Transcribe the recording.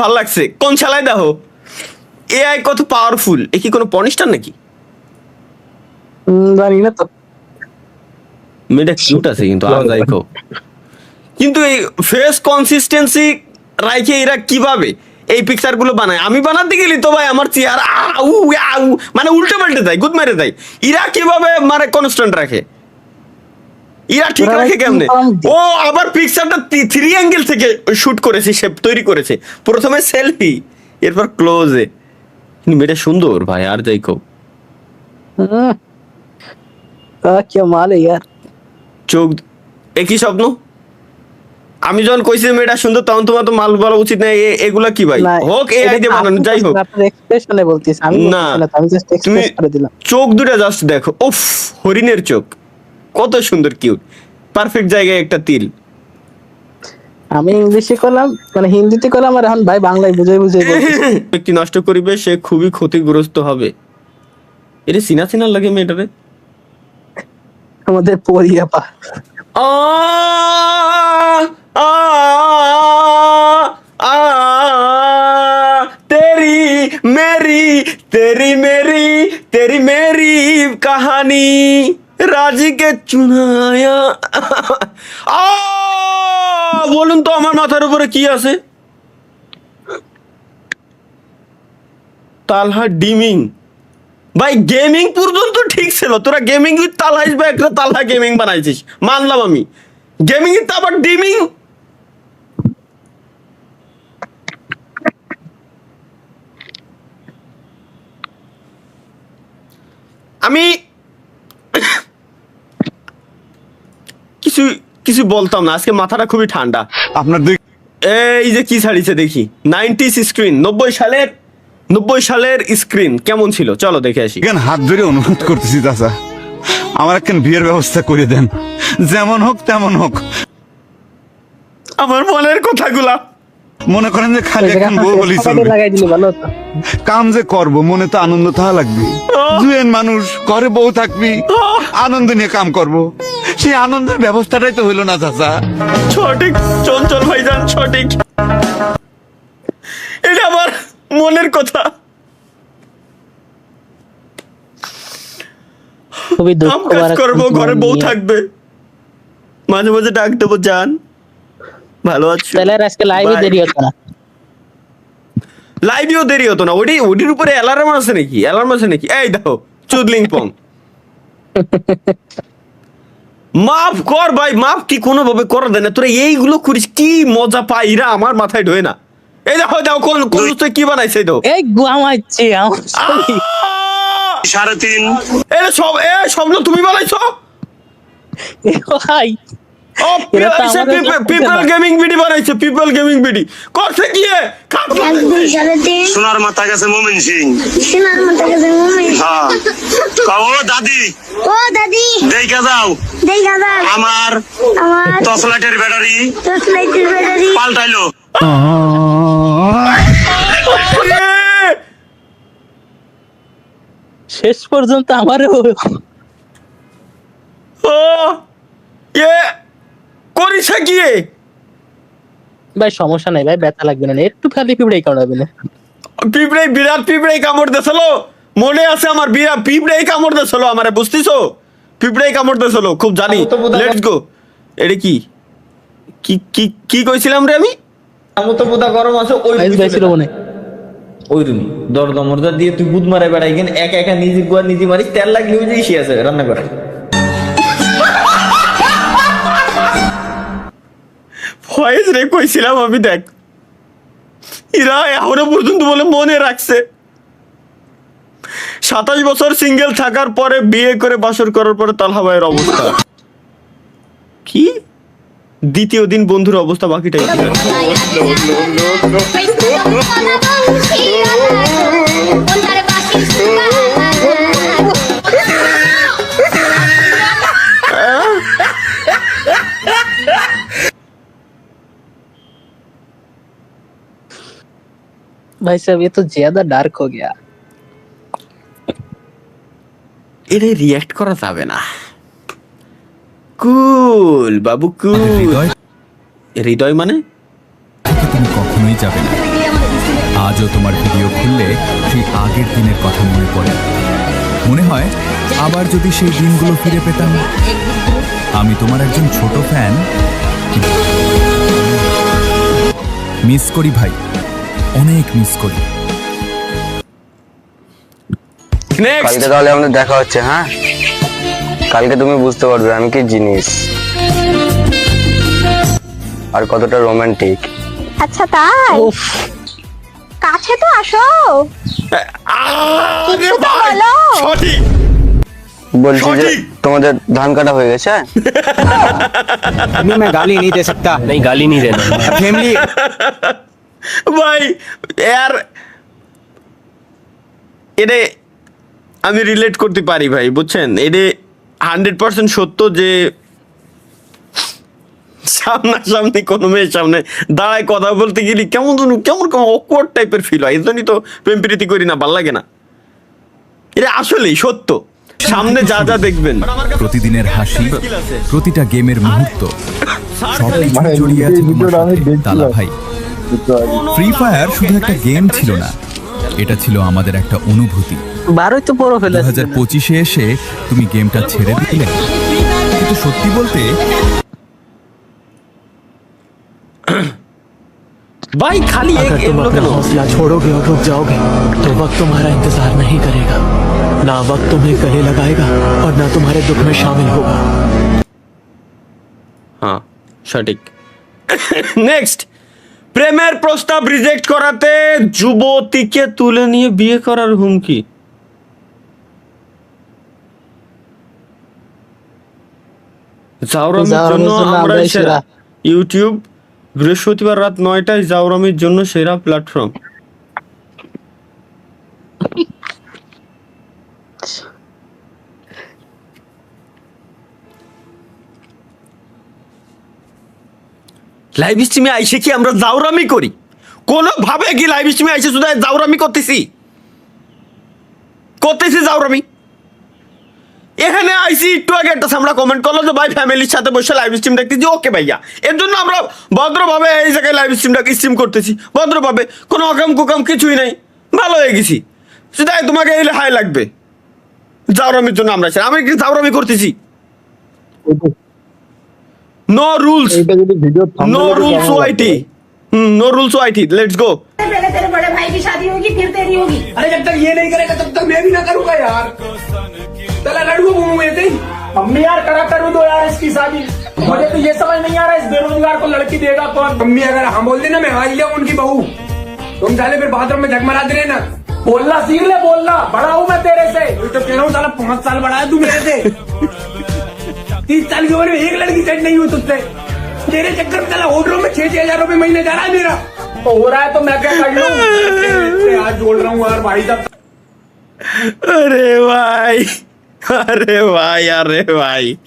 ভালো লাগছে। কোন শালায় দেখো এআই কত পাওয়ারফুল। এ কি কোনো পনিস্টার নাকি? জানি না তো। মেয়েটা কিউট আছে কিন্তু আর যাই কো, কিন্তু এই ফেস কনসিস্টেন্সি রাইখে এরা কিভাবে এই পিকচার গুলো বানায়? আমি বানাতে গেলি তো ভাই আমার চেহারা মানে উল্টে পাল্টে যায়, গুদ মেরে দেয়। এরা কিভাবে মানে কনস্ট্যান্ট রাখে? এরা ঠিক ওরা রাখে কি কেমনে? কম- ও আবার পিকচারটা 3 অ্যাঙ্গেল থেকে শুট করেছে, সে তৈরি করেছে। প্রথমে সেলফি, এরপর ক্লোজে। মেয়েটা সুন্দর ভাই আর যাই কো। हम्म, क्या माल है यार। চোখ একই স্বপ্ন। আমি যখন কইছি মেয়েটা সুন্দর তখন তোমার তো মাল বলা উচিত না। এগুলা কি ভাই? না, হোক এআই দিয়ে বানানো, যাই হোক। আপনার এক্সপ্রেশনে বলতিস, আমি না, বলতেছি না তো, আমি জাস্ট তুমি এক্সপ্রেস করে দিলাম। চোখ দুটা জাস্ট দেখো, উফ, হরিণের চোখ, কত সুন্দর, কিউট, পারফেক্ট জায়গায় একটা তিল। আমি ইংলিশে করলাম, মানে হিন্দিতে করলাম, আর এখন ভাই বাংলায় বুঝাই বুঝাই বলতেছি। ব্যক্তি নষ্ট করিবে সে খুবই ক্ষতিগ্রস্ত হবে। এটা চিনা চিনা লাগে মেয়েটারে। আমাদের পরিয়াপা आ आ आ तेरी मेरी तेरी मेरी तेरी मेरी कहानी রাজি কে চুনায়া। বলুন তো আমার মাথার উপরে কি আছে? তালহা ডিমিং। ভাই গেমিং পর্যন্ত ঠিক ছিল, তোরা গেমিং উইথ তালহা বা একটা তালহা গেমিং বানাইছিস, মানলাম আমি। গেমিং উইথ আবার ডিমিং। আমি কিছু কিছু বলতাম না, আজকে মাথাটা খুবই ঠান্ডা। আপনার দুই এই যে কি ছাড়িছে দেখি, 90s স্ক্রিন, 90 সালের স্ক্রিন কেমন ছিল চলো দেখে আসি। কেন হাত ধরে অনুরোধ করতেছি চাচা, আমার একখান বিয়ের ব্যবস্থা করে দেন, যেমন হোক তেমন হোক। আমার মনের কথাগুলা মনে করেন যে খালি এখন বউ বলি চলবে, লাগাই দিলে ভালো হতো। কাম যে করব মনে তো আনন্দ থাকা লাগবে। জুয়েন মানুষ, ঘরে বউ থাকবি, আনন্দ নিয়ে কাম করব, সেই আনন্দের ব্যবস্থাটাই তো হইলো না চাচা। সঠিক চঞ্চল ভাইজান, সঠিক। এটা আমার মনের কথা। খুবই কাম কাজ দুঃখ করবো, ঘরে বউ থাকবে, মাঝে মাঝে ডাক দেবো, জান ভালো আছো? তাহলে আর আজকে লাইভে Bye. দেরি হতো না। লাইভেও দেরি হতো না। ওটির উপরে অ্যালার্ম আছে নাকি? অ্যালার্ম আছে নাকি? এই দেখো চুদলিং পং। মাফ কর ভাই, মাফ কি কোনোভাবে করা দেয় না? তোরা এইগুলো করিস, কি মজা পাই এরা, আমার মাথায় ঢোয় না। এই দেখো দেখো কোন কোন কি বানাইছে তো। এই গুয়ামাইছে আমার sorry। 3.5 এটা সব স্বপ্ন তুমি বানাইছো? এ ভাই ও এরা তো আমাদের পিপল গেমিং ভিডি বানাইছে, পিপল গেমিং ভিডি করছে কি? সোনার মাথা গেছে মোমিন সিং। সোনার মতো গেছে মমি। হ্যাঁ কাও দাদি ও দাদি দেখা যাও দেখা যাক আমার আমার টর্চলাইটের ব্যাটারি টর্চলাইটের ব্যাটারি পাল্টাইলো। শেষ পর্যন্ত আমারও ও এ করিছে কি? ভাই সমস্যা নাই ভাই, ব্যথা লাগবে না, একটু খালি পিঁপড়াই কামড়াবে না। পিঁপড়ে, বিরাট পিঁপড়ে কামড় দিয়েছিল, মনে আছে আমার। বিরাট পিঁপড়ে কামড় দিয়েছিল আমারে, বুঝতেছো? পিঁপড়ে কামড় দিয়েছিল, খুব জানি। Let's go. এটা কি কি কি কি কইছিলাম রে আমি? আমার তো বোধা গরম আছে ওই ভাই ভাই ছিল মনে ওই রুমি দরদা মরদা দিয়ে তুই বুধ মারা বেড়াই গেন, একা একা নিজে গুয়া নিজে মারিস, তেল লাগলে ওই যে ইসে আছে রান্না করে। ভয়েস রে কইছিলাম আমি, দেখ এরা এখনো পর্যন্ত বলে মনে রাখছে। 27 বছর সিঙ্গেল থাকার পরে বিয়ে করে বাসর করার পরে তালহা ভাইয়ের অবস্থা কি? দ্বিতীয় দিন বন্ধুর অবস্থা বাকিটাই কি? भाई साहब ये तो ज्यादा डार्क हो गया। এটা রিঅ্যাক্ট করা যাবে না। কুল বাবু কুল। হৃদয় মানে তুমি কখনোই যাবে না। আজও তোমার ভিডিও খুললে সেই আগের দিনের কথা মনে পড়ে। মনে হয় আবার যদি সেই দিনগুলো ফিরে পেতাম। আমি তোমার একজন ছোট ফ্যান, মিস করি ভাই, অনেক মিস করি। নেক্সট কালকে তাহলে আমাদের দেখা হচ্ছে, হ্যাঁ? কালকে তুমি বুঝতে পারবে আমি কি জিনিস আর কতটা রোমান্টিক। আচ্ছা তাই কাছে তো আসো আরে কিছু তো ভাই, বলো। সঠিক। বলছি যে সঠিক। তোমাদের ধান কাটা হয়ে গেছে? अभी मैं गाली नहीं दे सकता। नहीं गाली नहीं देना। फैमिली ভাই यार এটা আমি রিলেট করতে পারি ভাই, বুঝছেন? এটা 100% সত্য যে সামনাসামনি কোনো মেয়ের সামনে দাঁড়ায় কথা বলতে গেলে কেমন কেমন অকওয়ার্ড টাইপের ফিল হয়। এই জন্যই তো প্রেম প্রীতি করি না, ভাল লাগে না। এটা আসলেই সত্য। সামনে যা যা দেখবেন, প্রতিদিনের হাসি, প্রতিটা গেমের মুহূর্ত, সবকিছু জড়িয়ে আছে তোমার সাথে, তালা ভাই। ফ্রি ফায়ার শুধু একটা গেম ছিল না, এটা ছিল আমাদের একটা অনুভূতি। 12 তো পুরো ফেলে 2025-এ এসে তুমি গেমটা ছেড়ে দিলে, কিন্তু সত্যি বলতে ভাই খালি अगर तुम এগুলো अपना কেন? हौसला छोड़ोगे और रुक जाओगे तो वक्त तुम्हारा इंतजार नहीं करेगा। ना वक्त तुम्हें गले लगाएगा और ना तुम्हारे दुख में शामिल होगा। হ্যাঁ সঠিক। নেক্সট, প্রেমের প্রস্তাব রিজেক্ট করাতে যুবতীকে তুলে নিয়ে বিয়ে করার হুমকি। জাউরামির জন্য আমরাই সেরা। ইউটিউব বৃহস্পতিবার রাত 9টায় জাউরামির জন্য সেরা প্ল্যাটফর্ম। লাইভ স্ট্রিমে আইসে কি আমরা জাউরামি করি? কোনোভাবে কি লাইভ স্ট্রিমে আইসে শুধু জাউরামি করতেছি জাউরামি? এখানে আইসি একটু আগে একটা আমরা কমেন্ট করলো যে ভাই ফ্যামিলির সাথে বসে লাইভ স্ট্রিম দেখতেছি, ওকে ভাইয়া। এর জন্য আমরা ভদ্রভাবে এই জায়গায় লাইভ স্ট্রিমটাকে স্ট্রিম করতেছি ভদ্রভাবে, কোনো অকাম কুকাম কিছুই নাই, ভালো হয়ে গেছি। সেটাই তোমাকে এলে হাই লাগবে। জাউরামির জন্য আমরা আমি কি জাউরামি করতেছি? No rules, no rules whitey, no rules whitey, let's go. पहले तेरे बड़े भाई की शादी होगी फिर तेरी होगी। अरे जब तक ये नहीं करेगा तब तक मैं भी ना करूंगा यार। चला लड़ूंगा मुंह में से। मम्मी यार करा करूँ दो यार इसकी शादी। मुझे तो ये समझ नहीं आ रहा इस बेरोजगार को लड़की देगा कौन। मम्मी अगर हम बोल देना मैं आ ही जाऊँ उनकी बहू, तुम साले फिर बाथरूम में झकमराते रहे ना। बोलना सीख ले, बोलना बड़ा हूँ मैं तेरे से। तो कह रहा हूँ साला 5 साल बड़ा है तू मेरे से। 30 साल की उम्र में एक लड़की सेट नहीं हुई तुझसे। तेरे चक्कर में चला होटलों में 6-6 रुपए महीने जा रहा है मेरा। तो हो रहा है तो मैं क्या कर लूं? आज जोड़ रहा हूँ यार भाई साहब। अरे भाई, अरे भाई, अरे भाई।